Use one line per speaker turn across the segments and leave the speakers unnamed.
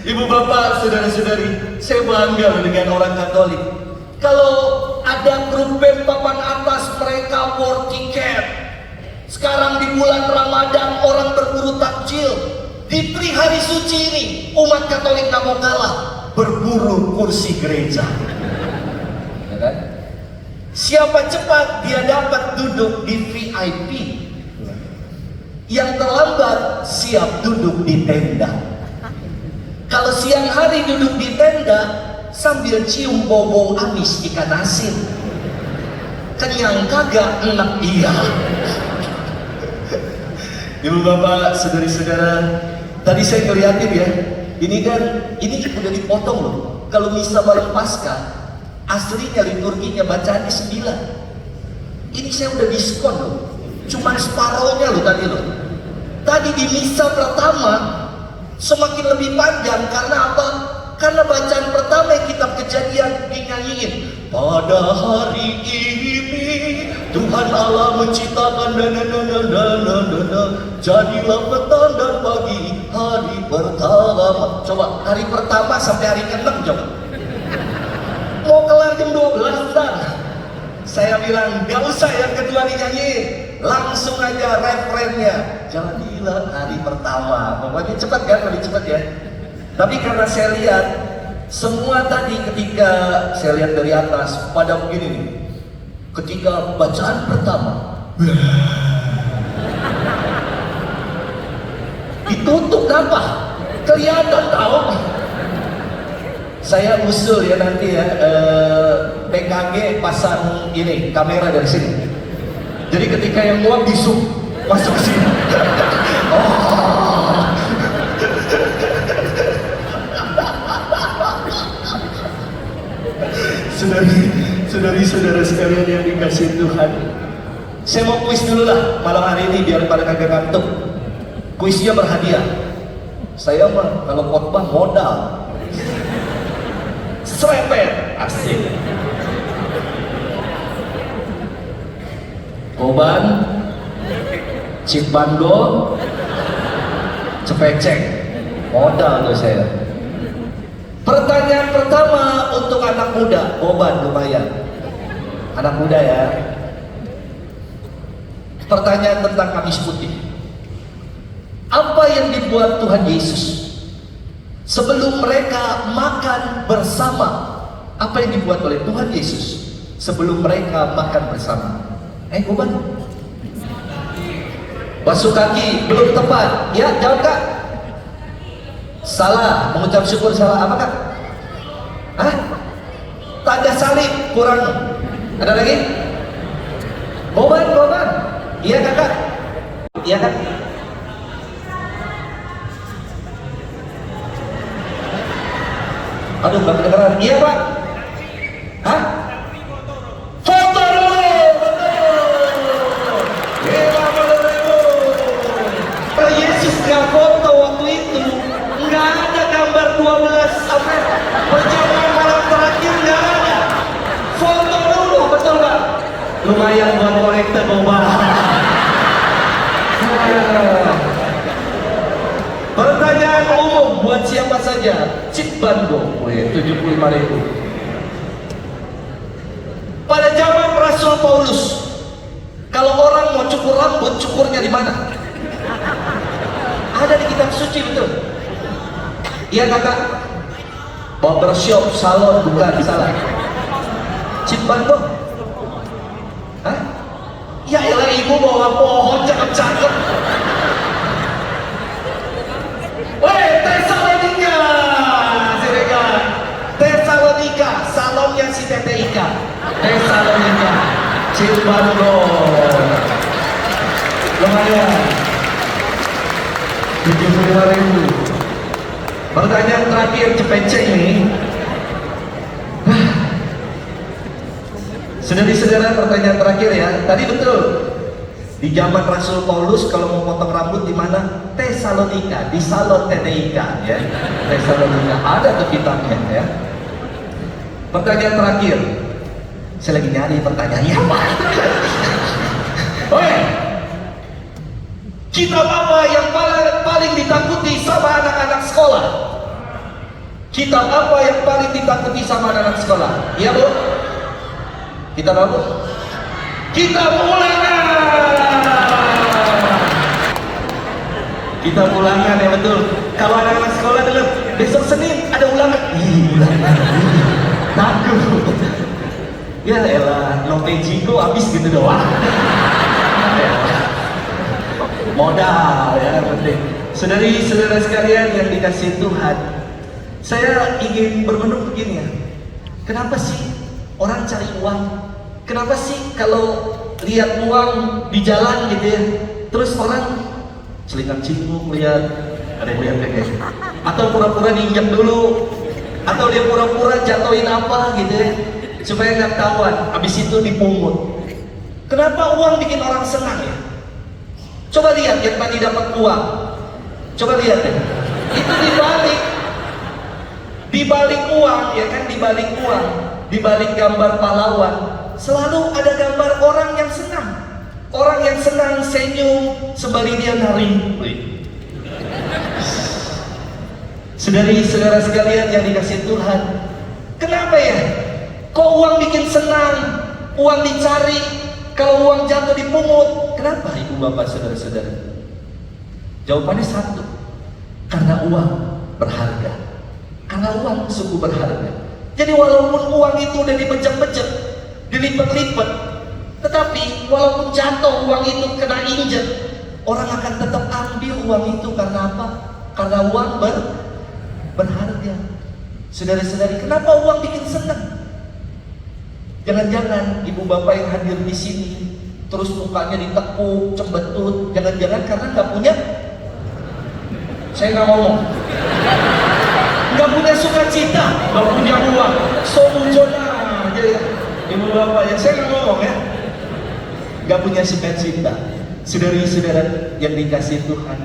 Ibu bapak, saudara-saudari, saya bangga dengan orang Katolik. Kalau ada grup band papan atas, mereka war tiket. Sekarang di bulan Ramadan orang berburu takjil. Di hari suci ini umat Katolik nggak mau kalah, berburu kursi gereja. Ya kan? Siapa cepat dia dapat duduk di VIP. Yang terlambat siap duduk di tenda. Kalau siang hari duduk di tenda sambil cium bau amis ikan asin. Kenyang kagak, enak iya. Ibu bapak, saudari-saudara, tadi saya ngeliatin ya, ini udah dipotong loh. Kalau misa malam Paskah, aslinya liturginya bacaannya 9. Ini saya udah diskon loh, cuman separohnya loh tadi loh. Tadi di misa pertama semakin lebih panjang karena apa? Karena bacaan pertama kitab Kejadian dinyanyiin. Pada hari ini Tuhan Allah menciptakan jadilah petang dan pagi hari pertama. Coba hari pertama sampai hari ke-6 coba. Mau kelar jam 12 dan saya bilang gak usah yang kedua dinyanyiin, langsung aja referennya. Jadilah hari pertama. Pokoknya cepat kan, lebih cepat ya. Tapi karena saya lihat semua tadi ketika saya lihat dari atas pada begini nih. Ketika bacaan pertama ditutup apa? Kelihatan tahu. Saya usul ya nanti ya PKG pasang ini kamera dari sini. Jadi ketika yang muak di-zoom masuk ke sini. Oh. Saudari-saudara sekalian yang dikasih Tuhan, saya mau kuis dulu lah malam hari ini biar pada kagak ngantuk. Kuisnya berhadiah. Saya mah kalau khotbah modal. Serempet, asik. Koban, Cipando, Cepecek, modal tuh saya. Pertanyaan pertama untuk anak muda, Koban lumayan. Anak muda ya. Pertanyaan tentang Kamis Putih. Apa yang dibuat Tuhan Yesus sebelum mereka makan bersama? Apa yang dibuat oleh Tuhan Yesus sebelum mereka makan bersama? Koban, basuh kaki belum tepat. Ya, jawab Kak. Salah, mengucap syukur salah. Apa Kak? Hah? Tanda salib kurang. Ada lagi? Koban. Iya Kakak. Iya Kak. Aduh, nggak kedengeran. Iya Pak. Hah? Foto dulu. Kalau Yesus nggak foto waktu itu, nggak ada gambar 12 apa perjamuan malam terakhir, nggak ada. Foto dulu, betul nggak? Lumayan buat kolektor boba. Pertanyaan umum buat siapa saja. Cip Bango, 75.000. Pada zaman Rasul Paulus, kalau orang mau cukur rambut, cukurnya di mana? Ada di kitab suci, betul? Iya Kakak? Barbershop, salon, bukan, salah. Cip Bango? Hah? Ya elah, ibu bawa pohon cakep-cakep. Tesalonika, salonnya si Tete Ika. Tesalonika, Cilbango. Lumayan. 75.000. Pertanyaan terakhir Cepecek ini. Saudara-saudara, pertanyaan terakhir ya. Tadi betul. Di zaman Rasul Paulus kalau mau potong rambut di mana? Tesalonika, di salon Tete Ika ya. Tesalonika, ada tuh kitabnya ya. Pertanyaan terakhir. Saya lagi nyari pertanyaannya apa? Oke. Kitab apa yang paling ditakuti sama anak-anak sekolah? Kitab apa yang paling ditakuti sama anak sekolah? Iya Bu? Kitab apa Bu? Kitab Ulangan. Kitab Ulangan, ya betul. Kalau anak-anak sekolah dulu, besok Senin ada ulangan. Ih, ulangan. Takut. Ya elah, Nopejigo habis gitu doang. Modal ya penting. Saudari-saudara sekalian yang dikasihi Tuhan, saya ingin bermenung begini ya. Kenapa sih orang cari uang? Kenapa sih kalau lihat uang di jalan gitu ya, terus orang celingan cinggung lihat, ada yang lihat kayak gitu, atau pura-pura diinjak dulu, atau dia pura-pura jatuhin apa gitu ya, supaya nggak ketahuan, habis itu dipungut. Kenapa uang bikin orang senang ya? Coba lihat yang tadi dapat uang, coba lihat ya, itu dibalik uang ya kan, dibalik uang, dibalik gambar pahlawan, selalu ada gambar orang yang senang. Orang yang senang senyum sembari dia nari. Saudari-saudara sekalian yang dikasihi Tuhan, kenapa ya? Kok uang bikin senang? Uang dicari, kalau uang jatuh dipungut. Kenapa ibu bapak saudara-saudara? Jawabannya satu, karena uang berharga. Karena uang sungguh berharga. Jadi walaupun uang itu udah dibejek-bejek, dilipat-lipat, tetapi walaupun jatuh uang itu kena injek, orang akan tetap ambil uang itu. Karena apa? Karena uang berharga. Saudara-saudari, kenapa uang bikin senang? Jangan-jangan ibu bapak yang hadir di sini terus mukanya ditekuk, cembetut, jangan-jangan karena nggak punya, saya nggak ngomong, nggak punya sukacita, nggak punya uang, solusinya aja ya ibu bapak ya, saya nggak ngomong ya, nggak punya sukacita. Saudari-saudara yang dikasihi Tuhan,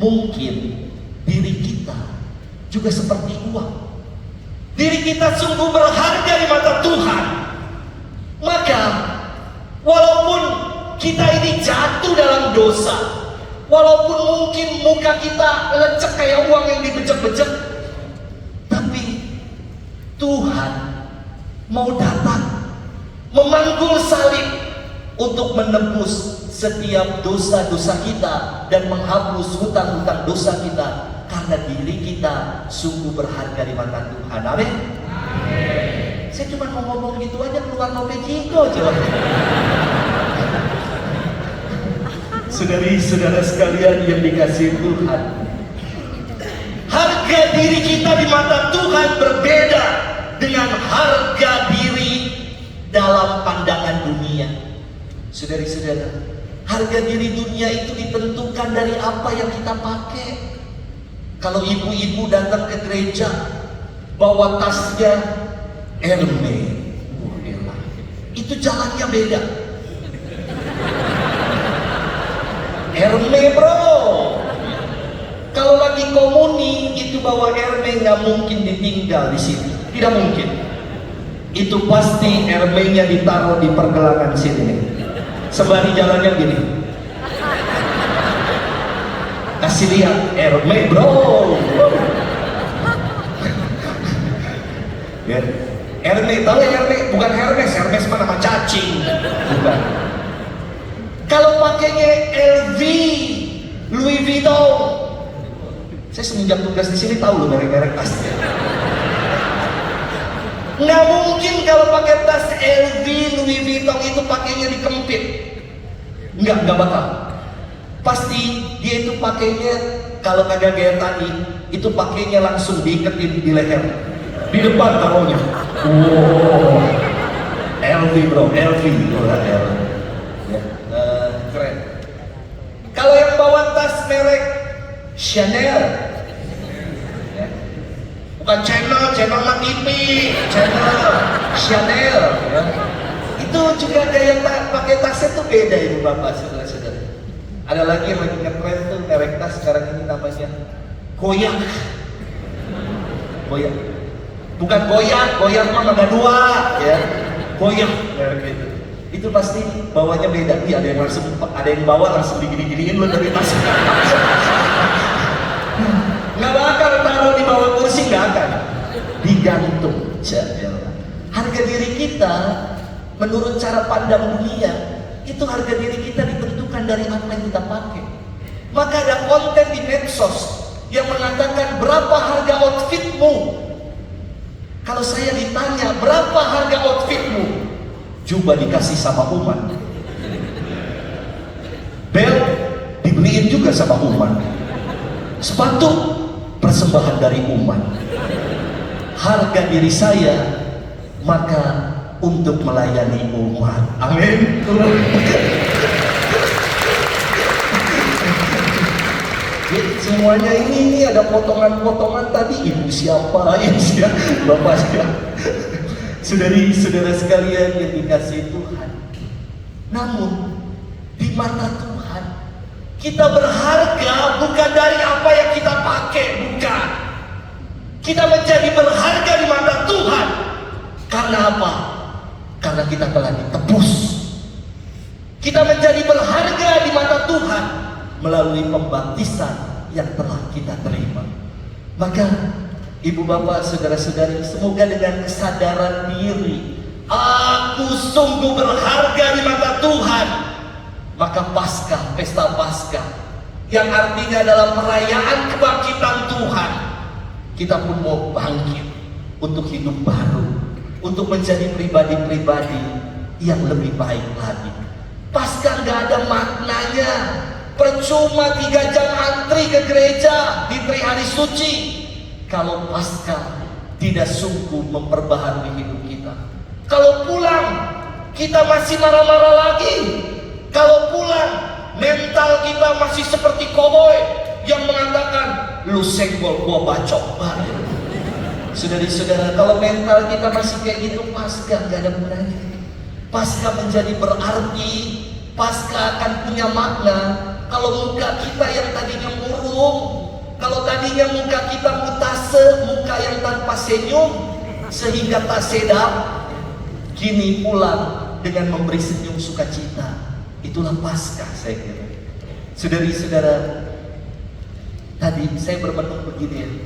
mungkin diri kita juga seperti uang. Diri kita sungguh berharga di mata Tuhan. Maka walaupun kita ini jatuh dalam dosa, walaupun mungkin muka kita lecek kayak uang yang dibejek-bejek, tapi Tuhan mau datang memanggul salib untuk menebus setiap dosa-dosa kita dan menghapus hutang-hutang dosa kita, karena diri kita sungguh berharga di mata Tuhan. Amin. Saya cuma mau ngomong gitu aja, keluar Nopejigo aja. Saudari-saudara sekalian yang dikasihi Tuhan, harga diri kita di mata Tuhan berbeda dengan harga diri dalam pandangan dunia. Saudari-saudara, harga diri dunia itu ditentukan dari apa yang kita pakai. Kalau ibu-ibu datang ke gereja bawa tasnya Hermes, itu jalannya beda. Hermes bro, kalau lagi komuni itu bawa Hermes nggak mungkin ditinggal di situ, tidak mungkin. Itu pasti Hermesnya ditaruh di pergelangan sini, sembari jalannya gini. Kasih lihat Hermes bro. Ya. Hermes, tahu ya Hermes? Bukan Hermes, Hermes mah nama cacing. Bukan. Kalau pakainya LV, Louis Vuitton, saya semenjak tugas di sini tahu loh merek-merek tasnya. Nggak mungkin kalau pakai tas LV, Louis Vuitton itu pakainya dikempit. Nggak bakal. Pasti dia itu pakainya, kalau kagak kayak tadi, itu pakainya langsung diiketin di leher, di depan taruhnya. Wow, LV bro, LV, ya, keren. Kalau yang bawa tas merek Chanel, ya. Bukan channel mah TV, channel Chanel, ya. Itu juga gaya pakai tasnya tuh beda ibu bapak saudara-saudara. Ada lagi yang lagi ngetren tuh merek tas sekarang ini namanya Goyang. Goyang. Bukan goyang mah ada dua ya. Goyang merek itu. Itu pasti bawanya beda. Iya, ada yang bawa langsung digini-giniin lo dari tas. Nggak bakal taruh di bawah kursi, nggak akan. digantung. Harga diri kita menurut cara pandang dunia, itu harga diri kita ditentukan dari apa yang kita pakai. Maka ada konten di medsos yang mengatakan berapa harga outfitmu. Kalau saya ditanya berapa harga outfitmu, jubah dikasih sama Uman, bel dibeliin juga sama Uman, sepatu persembahan dari Uman. Harga diri saya maka untuk melayani umat. Amin. Semuanya ini ada potongan-potongan tadi. Ibu siapa, ibu siapa, bapak siapa. Saudari-saudara sekalian yang dikasihi Tuhan. Namun di mata Tuhan kita berharga bukan dari apa yang kita pakai, bukan. Kita menjadi berharga di mata Tuhan. Karena apa? Karena kita telah ditebus. Kita menjadi berharga di mata Tuhan melalui pembaptisan yang telah kita terima. Maka ibu bapak saudara-saudari, semoga dengan kesadaran diri, aku sungguh berharga di mata Tuhan, maka Paskah, pesta Paskah yang artinya dalam perayaan kebangkitan Tuhan, kita pun mau bangkit untuk hidup baru, untuk menjadi pribadi-pribadi yang lebih baik lagi. Paskah gak ada maknanya, percuma 3 jam antri ke gereja di hari suci kalau Paskah tidak sungguh memperbaharui hidup kita. Kalau pulang kita masih marah-marah lagi, kalau pulang mental kita masih seperti koboi yang mengatakan lu senggol gua bacok banget. Saudari-saudara, kalau mental kita masih kayak gitu, Paskah gak ada gunanya. Paskah menjadi berarti, Paskah akan punya makna kalau muka kita yang tadinya murung, kalau tadinya muka kita mutase, muka yang tanpa senyum sehingga tak sedap, kini pulang dengan memberi senyum sukacita. Itulah Paskah, saya kira. Saudari-saudara, tadi saya bermenung begini,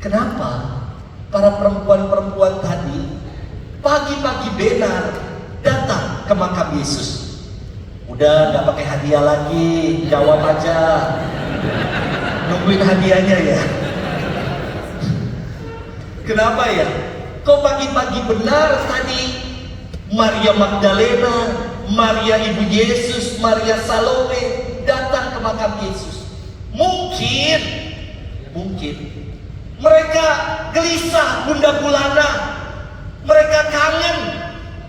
kenapa para perempuan-perempuan tadi pagi-pagi benar datang ke makam Yesus? Udah gak pakai hadiah lagi, jawab aja, nungguin hadiahnya ya. Kenapa ya? Kok pagi-pagi benar tadi Maria Magdalena, Maria Ibu Yesus, Maria Salome datang ke makam Yesus? Mungkin mereka gelisah bunda gulana, mereka kangen,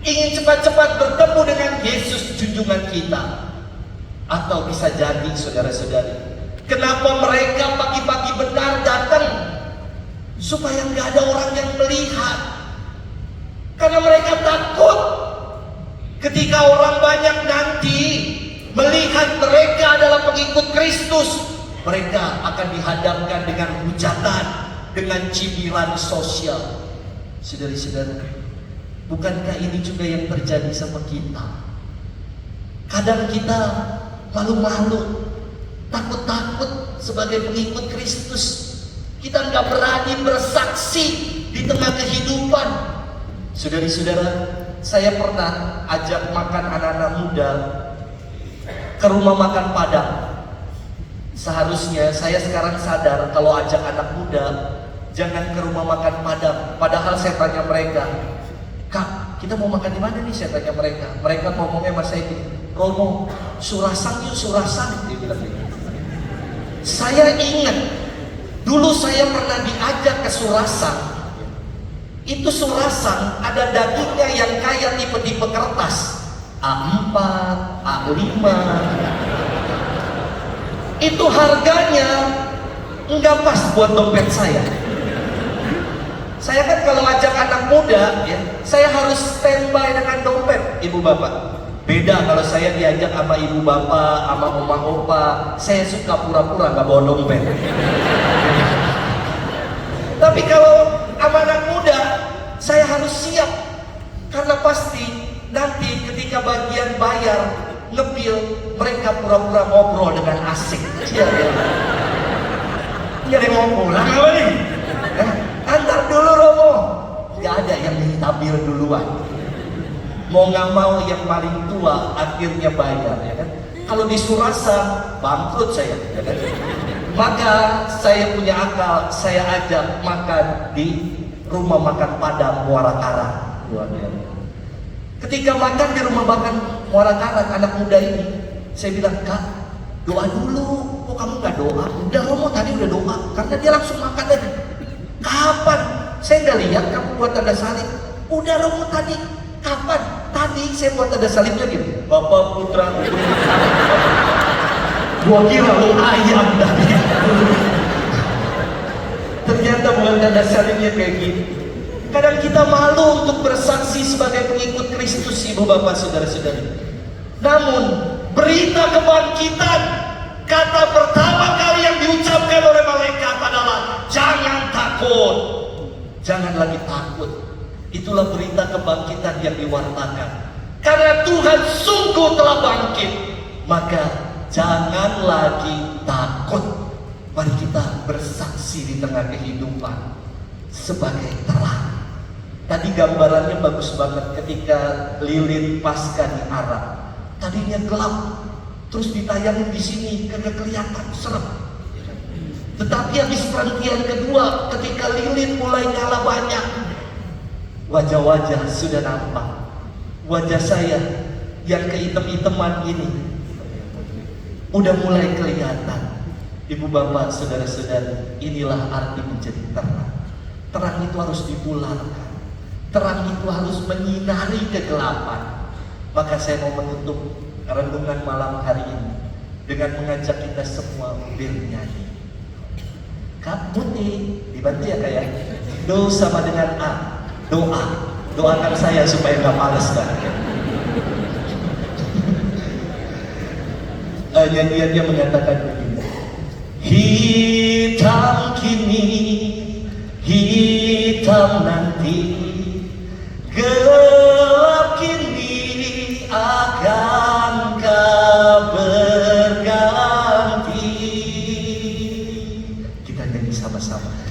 ingin cepat-cepat bertemu dengan Yesus junjungan kita. Atau bisa jadi saudara-saudari, kenapa mereka pagi-pagi benar datang? Supaya nggak ada orang yang melihat, karena mereka takut ketika orang banyak nanti melihat mereka adalah pengikut Kristus, mereka akan dihadapkan dengan hujatan, dengan cibiran sosial. Saudari-saudara, bukankah ini juga yang terjadi sama kita? Kadang kita malu-malu, takut-takut sebagai pengikut Kristus. Kita nggak berani bersaksi di tengah kehidupan. Saudari-saudara, saya pernah ajak makan anak-anak muda ke rumah makan Padang. Seharusnya saya sekarang sadar kalau ajak anak muda jangan ke rumah makan Padang. Padahal saya tanya mereka, Kak, kita mau makan di mana nih? Saya tanya mereka. Mereka ngomongnya sama saya gini, Romo, Surasang yuk, Surasang. Dia bilang gitu. Saya ingat dulu saya pernah diajak ke Surasang. Itu Surasang ada dagingnya yang kayak tipe-tipe kertas, A4, A5. Itu harganya nggak pas buat dompet saya. Saya kan kalau ajak anak muda, ya, saya harus standby dengan dompet, ibu bapak. Beda kalau saya diajak sama ibu bapak, sama oma opa, saya suka pura-pura nggak bawa dompet. Tapi kalau sama anak muda, saya harus siap, karena pasti nanti ketika bagian bayar ngebil, mereka pura-pura ngobrol dengan asik. Iya ya. Ini ada yang mau pulang apa nih? Antar dulu Romo. tabir duluan. Mau nggak mau yang paling tua akhirnya bayar, ya kan? Kalau di Surasa bangkrut saya, ya kan? Maka saya punya akal, saya ajak makan di rumah makan Padang Muara Karang. Ketika makan di rumah makan Muara Karang, anak muda ini, saya bilang, Kak, doa dulu. Kok kamu nggak doa? Udah, Romo tadi udah doa, karena dia langsung makan aja. Kapan? Saya nggak lihat kamu buat tanda salib. Udah, Romo tadi. Kapan? Tadi saya buat tanda salibnya gitu. Bapak Putra. Gua kira lo ayam tadi. Ternyata bukan tanda salibnya kayak gini. Kadang kita malu untuk bersaksi sebagai pengikut Kristus, ibu bapak saudara-saudari. Namun berita kebangkitan, kata pertama kali yang diucapkan oleh malaikat adalah jangan takut, jangan lagi takut. Itulah berita kebangkitan yang diwartakan. Karena Tuhan sungguh telah bangkit, maka jangan lagi takut. Mari kita bersaksi di tengah kehidupan sebagai terang. Tadi gambarannya bagus banget ketika lilin pasca diarak. Tadinya gelap, terus ditayangin di sini kagak kelihatan, serem. Tetapi habis perhentian kedua, ketika lilin mulai nyala banyak, wajah-wajah sudah nampak. Wajah saya yang kehitam-hitaman ini udah mulai kelihatan. Ibu bapak saudara-saudari, inilah arti menjadi terang. Terang itu harus dipularkan. Terang itu harus menyinari kegelapan. Maka saya mau menutup renungan malam hari ini dengan mengajak kita semua bernyanyi. Kak Muti, dibantu ya Kak ya? Do sama dengan A. Doa, doakan saya supaya nggak males kan. Nyanyiannya mengatakan begini. Hitam kini, hitam nanti, gelap kini akan berganti. Kita nyanyi sama-sama.